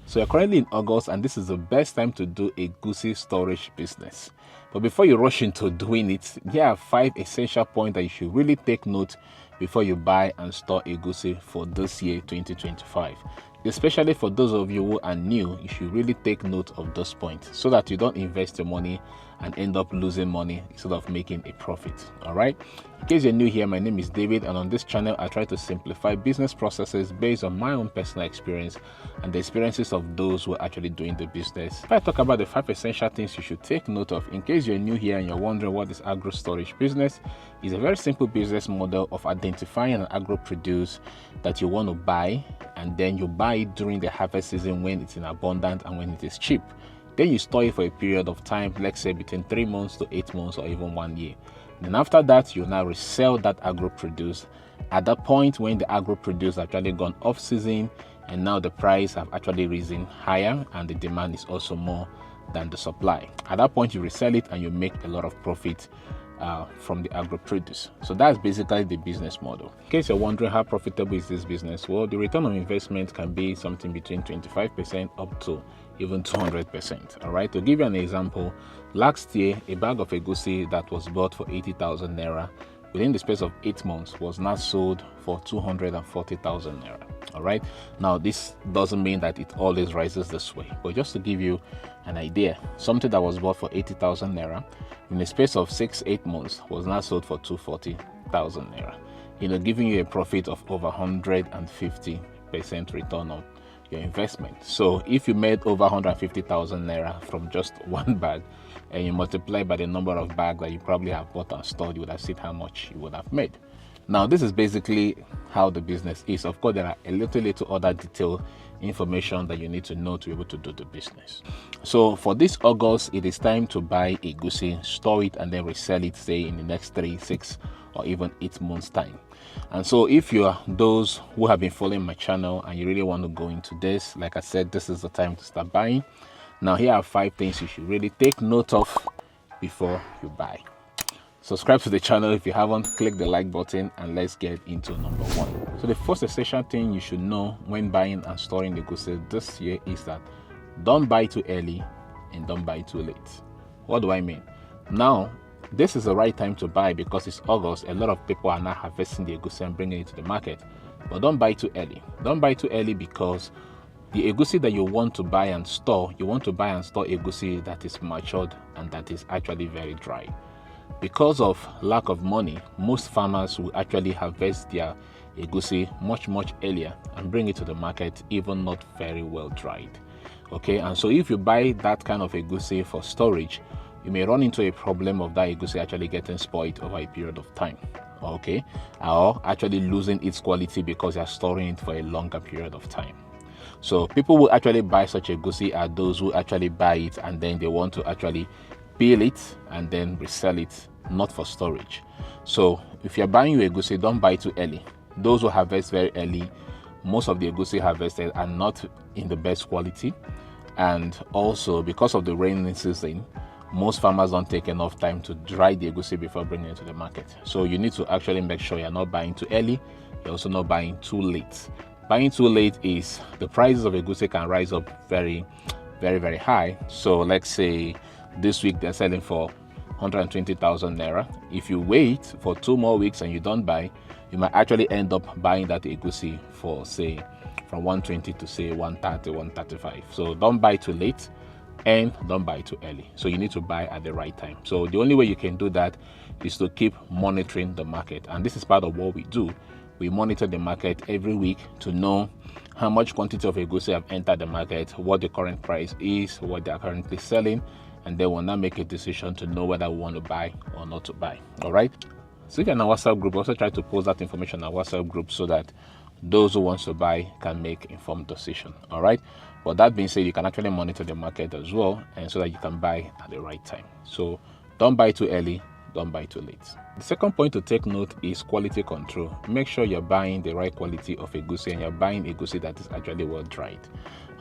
So you're currently in August, and this is the best time to do a Egusi storage business. But before you rush into doing it, here are 5 essential points that you should really take note before you buy and store Egusi for this year 2025. Especially for those of you who are new, you should really take note of those points so that you don't invest your money and end up losing money instead of making a profit. All right, in case you're new here, my name is David, and on this channel I try to simplify business processes based on my own personal experience and the experiences of those who are actually doing the business. If I talk about the 5 essential things you should take note of, in case you're new here and you're wondering what is agro storage business, is a very simple business model of identifying an agro produce that you want to buy, and then you buy it during the harvest season when it's in abundance and when it is cheap. Then you store it for a period of time, let's say between 3 months to 8 months or even 1 year. Then after that, you now resell that agro produce at that point when the agro produce has actually gone off season, and now the price have actually risen higher and the demand is also more than the supply. At that point, you resell it and you make a lot of profit from the agro produce. So that's basically the business model. In case you're wondering how profitable is this business, well, the return on investment can be something between 25% up to even 200%. All right, to give you an example, last year a bag of Egusi that was bought for 80,000 naira within the space of 8 months was now sold for 240,000 naira. All right, now this doesn't mean that it always rises this way, but just to give you an idea, something that was bought for 80,000 naira in the space of 6-8 months was now sold for 240,000 naira, giving you a profit of over 150% return on your investment. So if you made over 150,000 naira from just one bag, and you multiply by the number of bags that you probably have bought and stored, you would have seen how much you would have made. Now, this is basically how the business is. Of course, there are a little other detailed information that you need to know to be able to do the business. So for this August, it is time to buy Egusi, store it, and then resell it, say in the next 3, 6, or even 8 months time. And so if you are those who have been following my channel and you really want to go into this, like I said, this is the time to start buying. Now, here are 5 things you should really take note of before you buy. Subscribe to the channel if you haven't, click the like button, and let's get into number 1. So the first essential thing you should know when buying and storing the Egusi this year is that don't buy too early and don't buy too late. What do I mean? Now, this is the right time to buy because it's August. A lot of people are now harvesting the Egusi and bringing it to the market, but don't buy too early. Don't buy too early because the Egusi that you want to buy and store, you want to buy and store Egusi that is matured and that is actually very dry. Because of lack of money, most farmers will actually harvest their Egusi much earlier and bring it to the market even not very well dried. Okay, and so if you buy that kind of Egusi for storage, you may run into a problem of that Egusi actually getting spoiled over a period of time. Okay, or actually losing its quality because you are storing it for a longer period of time. So people who actually buy such Egusi are those who actually buy it and then they want to actually peel it and then resell it, not for storage. So if you're buying your Egusi, don't buy too early. Those who harvest very early, most of the Egusi harvested are not in the best quality, and also because of the rainy season, most farmers don't take enough time to dry the Egusi before bringing it to the market. So you need to actually make sure you're not buying too early, you're also not buying too late. Buying too late is the prices of Egusi can rise up very high. So let's say this week they're selling for 120,000 naira. If you wait for 2 more weeks and you don't buy, you might actually end up buying that Egusi for, say, from 120 to say 130, 135. So don't buy too late and don't buy too early. So you need to buy at the right time. So the only way you can do that is to keep monitoring the market, and this is part of what we do. We monitor the market every week to know how much quantity of Egusi have entered the market, what the current price is, what they are currently selling, and then we'll now make a decision to know whether we want to buy or not to buy. All right, so if you're in our WhatsApp group, also try to post that information in our WhatsApp group so that those who want to buy can make informed decision. All right, but that being said, you can actually monitor the market as well, and so that you can buy at the right time. So don't buy too early, don't buy too late. The second point to take note is quality control. Make sure you're buying the right quality of Egusi and you're buying Egusi that is actually well dried.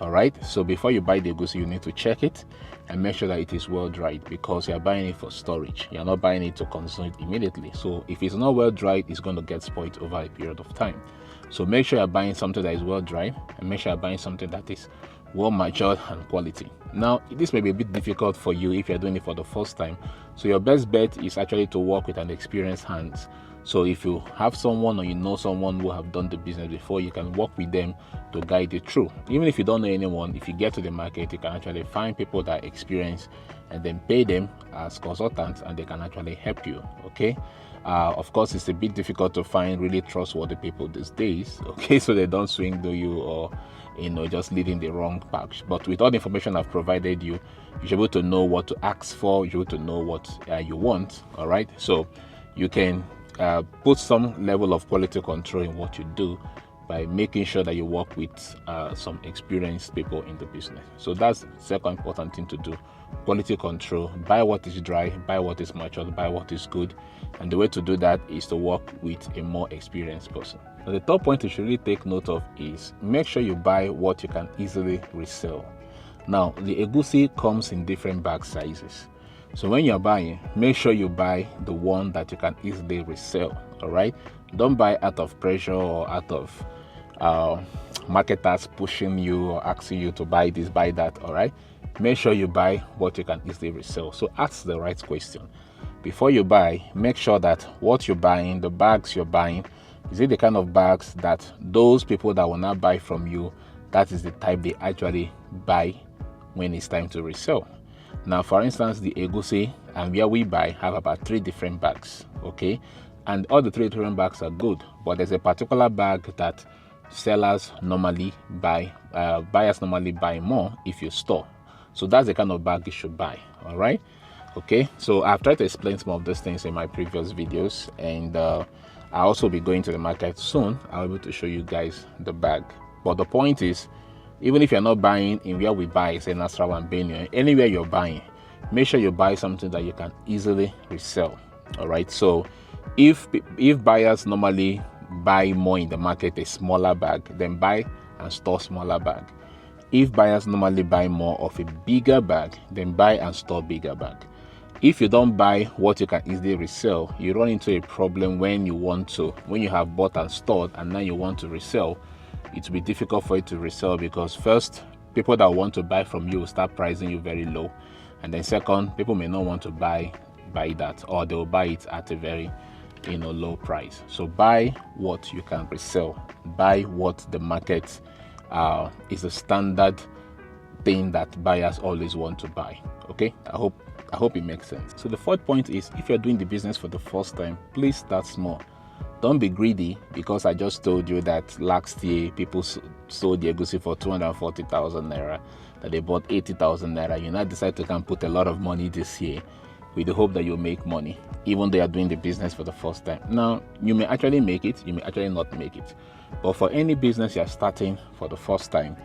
All right, so before you buy the Egusi, you need to check it and make sure that it is well dried, because you're buying it for storage. You're not buying it to consume it immediately. So if it's not well dried, it's going to get spoiled over a period of time. So make sure you're buying something that is well dried, and make sure you're buying something that is well matured, and quality. Now, this may be a bit difficult for you if you're doing it for the first time, so your best bet is actually to work with an experienced hands. So if you have someone or you know someone who have done the business before, you can work with them to guide you through. Even if you don't know anyone, if you get to the market, you can actually find people that are experienced and then pay them as consultants, and they can actually help you. Okay. Of course, it's a bit difficult to find really trustworthy people these days. Okay, so they don't swing to you or just leading the wrong path. But with all the information I've provided you, you should be able to know what to ask for. You should be able to know what you want. All right, so you can put some level of quality control in what you do by making sure that you work with some experienced people in the business. So that's the second important thing to do. Quality control. Buy what is dry, buy what is matured, buy what is good. And the way to do that is to work with a more experienced person. Now, the third point you should really take note of is make sure you buy what you can easily resell. Now, the Egusi comes in different bag sizes. So when you're buying, make sure you buy the one that you can easily resell. All right, don't buy out of pressure or out of marketers pushing you or asking you to buy this, buy that. All right, make sure you buy what you can easily resell. So ask the right question before you buy. Make sure that what you're buying, the bags you're buying, is it the kind of bags that those people that will not buy from you, that is the type they actually buy when it's time to resell. Now, for instance, the Egusi and where we buy have about 3 different bags. Okay, and all the 3 different bags are good, but there's a particular bag that sellers normally buy, buyers normally buy more if you store. So that's the kind of bag you should buy. All right. Okay, so I've tried to explain some of those things in my previous videos, and I'll also be going to the market soon. I'll be able to show you guys the bag. But the point is, even if you're not buying in where we buy, say Nasarawa and Benue, anywhere you're buying, make sure you buy something that you can easily resell. All right, so if buyers normally buy more in the market, a smaller bag, then buy and store smaller bag. If buyers normally buy more of a bigger bag, then buy and store bigger bag. If you don't buy what you can easily resell, you run into a problem when you have bought and stored and now you want to resell. It will be difficult for you to resell because first, people that want to buy from you will start pricing you very low, and then second, people may not want to buy that, or they will buy it at a very low price. So buy what you can resell. Buy what the market is a standard thing that buyers always want to buy. Okay, I hope it makes sense. So the fourth point is, if you're doing the business for the first time, please start small. Don't be greedy, because I just told you that last year people sold the Egusi for 240,000 naira, that they bought 80,000 naira. You now decide to come put a lot of money this year with the hope that you'll make money, even though you're doing the business for the first time. Now, you may actually make it, you may actually not make it. But for any business you're starting for the first time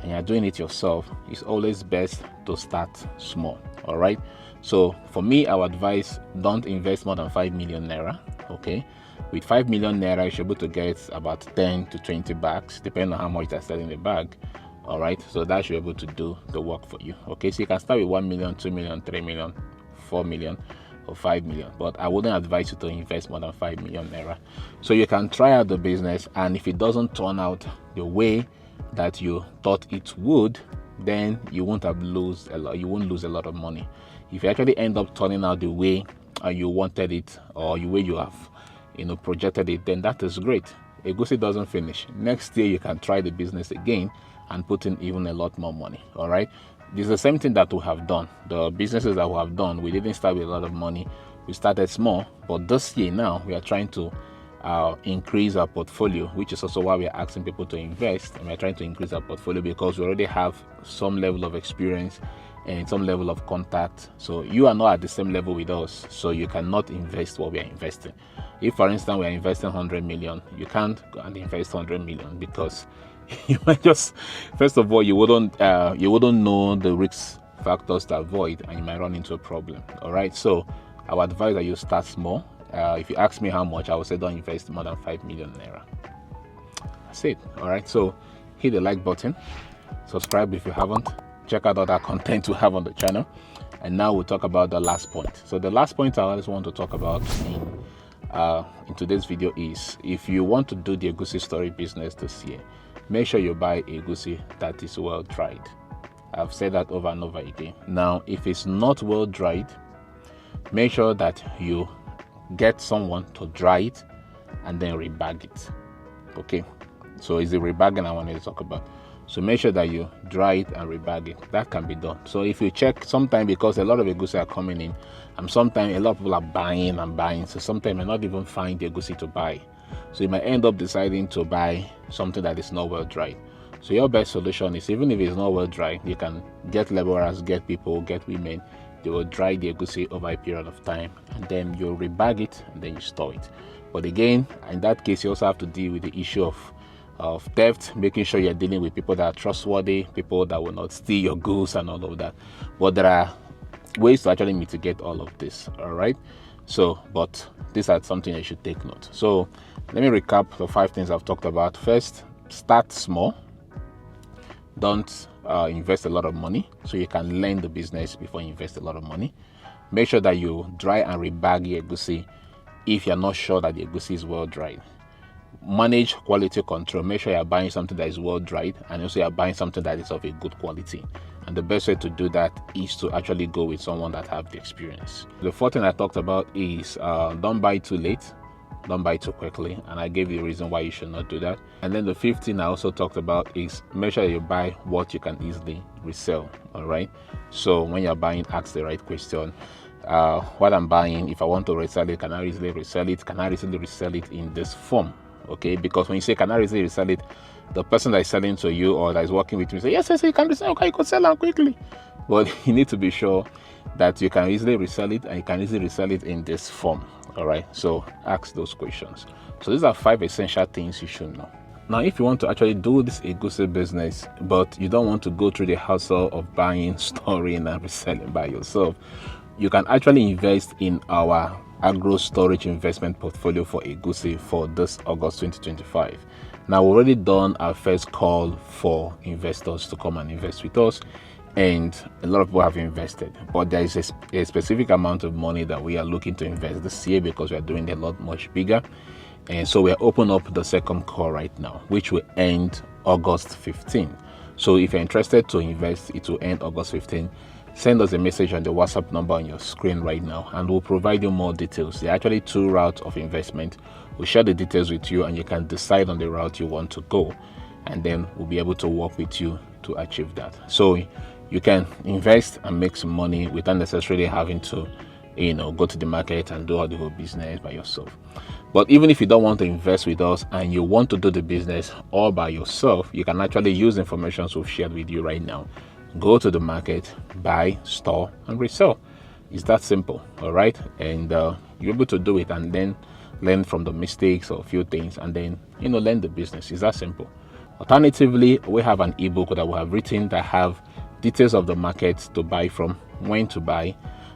and you're doing it yourself, it's always best to start small. All right. So for me, I would advise, don't invest more than 5 million naira. Okay. With 5 million naira, you should be able to get about 10 to 20 bags, depending on how much you're selling the bag. All right. So that should be able to do the work for you. Okay. So you can start with 1 million, 2 million, 3 million, 4 million, or 5 million, but I wouldn't advise you to invest more than 5 million naira. So you can try out the business, and if it doesn't turn out the way that you thought it would, then you won't lose a lot of money. If you actually end up turning out the way you wanted it, or the way you have projected it, then that is great. Egusi doesn't finish. Next year you can try the business again and put in even a lot more money. All right. This is the same thing that we have done. The businesses that we have done, we didn't start with a lot of money. We started small, but this year now we are trying to increase our portfolio, which is also why we are asking people to invest. And we are trying to increase our portfolio because we already have some level of experience and some level of contact. So you are not at the same level with us, so you cannot invest what we are investing. If, for instance, we are investing 100 million, you can't go and invest 100 million because you might just, first of all, you wouldn't know the risk factors to avoid, and you might run into a problem. All right, so I would advise that you start small. If you ask me how much, I would say don't invest more than 5 million naira. That's it. All right, so hit the like button, subscribe if you haven't, check out other content we have on the channel, and now we'll talk about the last point. So the last point I always want to talk about in today's video is, if you want to do the Egusi story business this year, make sure you buy egusi that is well dried. I've said that over and over again. Now, if it's not well dried, make sure that you get someone to dry it and then rebag it. Okay, so it's the rebagging I wanted to talk about. So make sure that you dry it and rebag it. That can be done. So if you check sometime, because a lot of egusi are coming in, and sometimes a lot of people are buying and buying, so sometimes you not even find the egusi to buy. So you might end up deciding to buy something that is not well dried. So your best solution is, even if it's not well dried, you can get laborers, get people, get women. They will dry the egusi over a period of time, and then you rebag it and then you store it. But again, in that case, you also have to deal with the issue of theft, making sure you're dealing with people that are trustworthy, people that will not steal your goods and all of that. But there are ways to actually mitigate all of this. All right. So, but these are something you should take note. So let me recap the 5 things I've talked about. First, start small. Don't invest a lot of money, so you can learn the business before you invest a lot of money. Make sure that you dry and rebag your egusi if you're not sure that the egusi is well dried. Manage quality control. Make sure you're buying something that is well dried, and also you're buying something that is of a good quality. And the best way to do that is to actually go with someone that have the experience. The 4th thing I talked about is don't buy too late, don't buy too quickly, and I gave you a reason why you should not do that. And then the 5th thing I also talked about is make sure you buy what you can easily resell. All right, so when you're buying, ask the right question. What I'm buying, if I want to resell it, can I easily resell it? Can I easily resell it in this form? Okay, because when you say can I easily resell it, the person that is selling to you or that is working with you say yes, you can resell. Okay, you can sell them quickly. But you need to be sure that you can easily resell it, and you can easily resell it in this form. All right, so ask those questions. So these are 5 essential things you should know. Now, if you want to actually do this egusi business, but you don't want to go through the hassle of buying, storing, and reselling by yourself, you can actually invest in our Agro storage investment portfolio for egusi for this August 2025. Now, we've already done our first call for investors to come and invest with us, and a lot of people have invested, but there is a specific amount of money that we are looking to invest this year because we are doing a lot much bigger. And so we are opening up the second call right now, which will end August 15. So if you're interested to invest, it will end August 15. Send us a message on the WhatsApp number on your screen right now, and we'll provide you more details. There are actually 2 routes of investment. We'll share the details with you, and you can decide on the route you want to go, and then we'll be able to work with you to achieve that. So you can invest and make some money without necessarily having to, go to the market and do all the whole business by yourself. But even if you don't want to invest with us and you want to do the business all by yourself, you can actually use the information we've shared with you right now. Go to the market, buy, store, and resell. It's that simple. All right, and you're able to do it, and then learn from the mistakes or a few things, and then learn the business. It's that simple. Alternatively, we have an ebook that we have written that have details of the market to buy from, when to buy,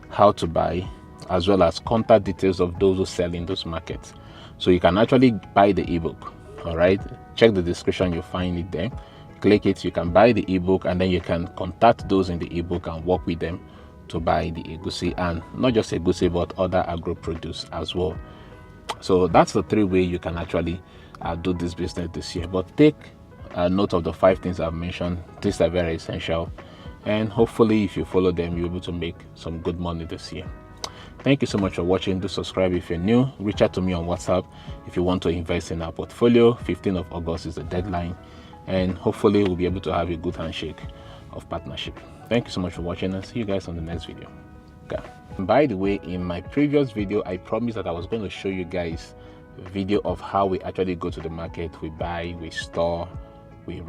how to buy, as well as contact details of those who sell in those markets. So you can actually buy the ebook. All right, check the description, you'll find it there. Click it, you can buy the ebook, and then you can contact those in the ebook and work with them to buy the egusi, and not just egusi but other agro produce as well. So that's the 3 ways you can actually do this business this year. But take note of the 5 things I've mentioned. These are very essential, and hopefully if you follow them, you'll be able to make some good money this year. Thank you so much for watching. Do subscribe if you're new. Reach out to me on WhatsApp if you want to invest in our portfolio. 15th of August is the deadline, and hopefully we'll be able to have a good handshake of partnership. Thank you so much for watching, and see you guys on the next video. Okay. By the way, in my previous video, I promised that I was going to show you guys a video of how we actually go to the market. We buy, we store, we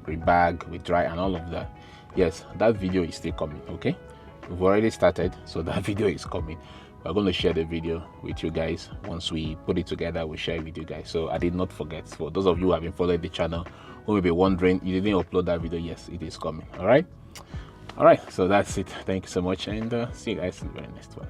rebag, we dry, and all of that. Yes, that video is still coming. Okay, we've already started, so that video is coming. We're going to share the video with you guys. Once we put it together, we'll share it with you guys. So I did not forget. For those of you who have been following the channel, who may be wondering, you didn't upload that video. Yes, it is coming. All right, so that's it. Thank you so much, and see you guys in the very next one.